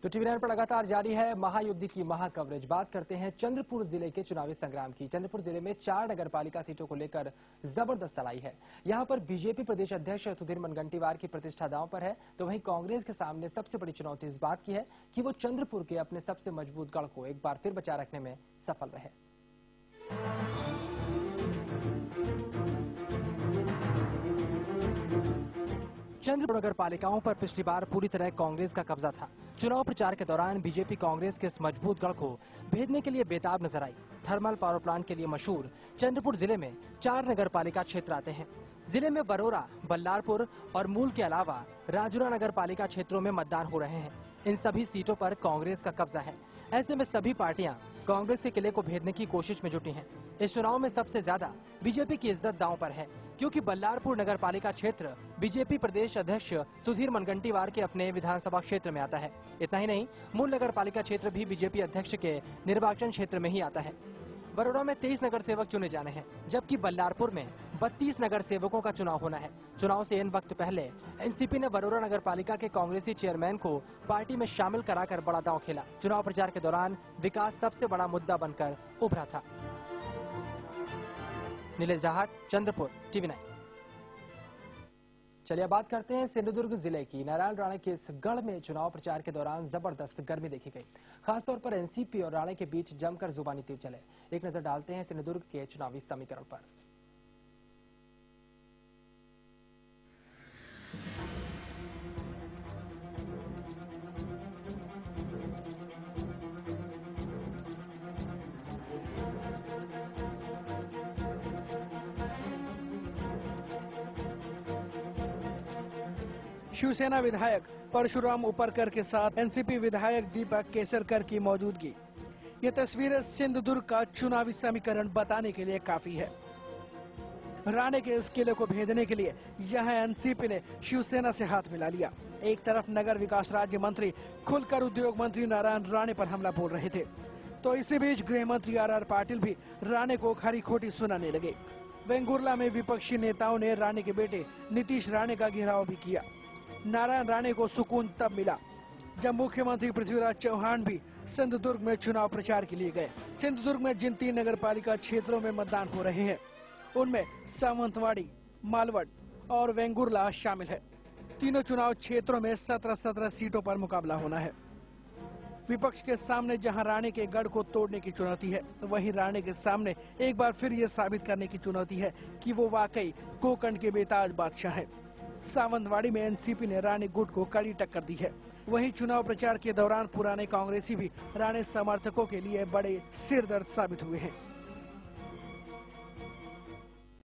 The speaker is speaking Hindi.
तो टीवी 9 पर लगातार जारी है महायुद्ध की महाकवरेज। बात करते हैं चंद्रपुर जिले के चुनावी संग्राम की। चंद्रपुर जिले में 4 नगरपालिका सीटों को लेकर जबरदस्त लड़ाई है। यहां पर बीजेपी प्रदेश अध्यक्ष सुधीर मुनगंटीवार की प्रतिष्ठा दांव पर है, तो वहीं कांग्रेस के सामने सबसे बड़ी चुनौती इस बात की है कि वो चंद्रपुर के अपने सबसे मजबूत गढ़ को एक बार फिर बचा रखने में सफल रहे। चंद्रपुर नगर पालिकाओं पर पिछली बार पूरी तरह कांग्रेस का कब्जा था। चुनाव प्रचार के दौरान बीजेपी कांग्रेस के इस मजबूत गढ़ को भेदने के लिए बेताब नजर आई। थर्मल पावर प्लांट के लिए मशहूर चंद्रपुर जिले में 4 नगर पालिका क्षेत्र आते हैं। जिले में बरोरा, बल्लारपुर और मूल के अलावा राजुरा नगर पालिका क्षेत्रों में मतदान हो रहे हैं। इन सभी सीटों पर कांग्रेस का कब्जा है। ऐसे में सभी पार्टियां कांग्रेस के किले को भेदने की कोशिश में जुटी हैं। इस चुनाव में सबसे ज्यादा बीजेपी की इज्जत दांव पर है, क्योंकि बल्लारपुर नगर पालिका क्षेत्र बीजेपी प्रदेश अध्यक्ष सुधीर मुनगंटीवार के अपने विधानसभा क्षेत्र में आता है। इतना ही नहीं, मूल नगर पालिका क्षेत्र भी बीजेपी अध्यक्ष के निर्वाचन क्षेत्र में ही आता है। बरोड़ा में 23 नगर सेवक चुने जाने हैं, जबकि बल्लारपुर में 32 नगर सेवकों का चुनाव होना है। चुनाव से इन वक्त पहले एनसीपी ने बरोड़ा नगर पालिका के कांग्रेसी चेयरमैन को पार्टी में शामिल कराकर बड़ा दांव खेला। चुनाव प्रचार के दौरान विकास सबसे बड़ा मुद्दा बनकर उभरा था। नीलेश जाहट, चंद्रपुर, टीवी 9। चलिए बात करते हैं सिंधुदुर्ग जिले की। नारायण राणे के इस गढ़ में चुनाव प्रचार के दौरान जबरदस्त गर्मी देखी गई। खासतौर पर एनसीपी और राणे के बीच जमकर जुबानी तीर चले। एक नजर डालते हैं सिंधुदुर्ग के चुनावी समीकरण पर। शिवसेना विधायक परशुराम उपरकर के साथ एनसीपी विधायक दीपक केसरकर की मौजूदगी। ये तस्वीरें सिंधुदुर्ग का चुनावी समीकरण बताने के लिए काफी है। राणे के इस किले को भेदने के लिए यहां एनसीपी ने शिवसेना से हाथ मिला लिया। एक तरफ नगर विकास राज्य मंत्री खुलकर उद्योग मंत्री नारायण राणे पर हमला बोल रहे थे, तो इसी बीच गृह मंत्री आर पाटिल भी राणे को खरी खोटी सुनाने लगे। वेंगुर्ला में विपक्षी नेताओं ने राणे के बेटे नीतीश राणे का घेराव भी किया। नारायण राणे को सुकून तब मिला जब मुख्यमंत्री पृथ्वीराज चौहान भी सिंधुदुर्ग में चुनाव प्रचार के लिए गए। सिंधुदुर्ग में जिन 3 नगर पालिका क्षेत्रों में मतदान हो रहे हैं, उनमें सावंतवाड़ी, मालवड और वेंगुर्ला शामिल है। तीनों चुनाव क्षेत्रों में 17-17 सीटों पर मुकाबला होना है। विपक्ष के सामने जहां राणे के गढ़ को तोड़ने की चुनौती है, वहीं राणे के सामने एक बार फिर ये साबित करने की चुनौती है कि वो वाकई कोकण के बेताज बादशाह है। सावंतवाड़ी में एनसीपी ने राणे गुट को कड़ी टक्कर दी है। वहीं चुनाव प्रचार के दौरान पुराने कांग्रेसी भी राणे समर्थकों के लिए बड़े सिरदर्द साबित हुए हैं।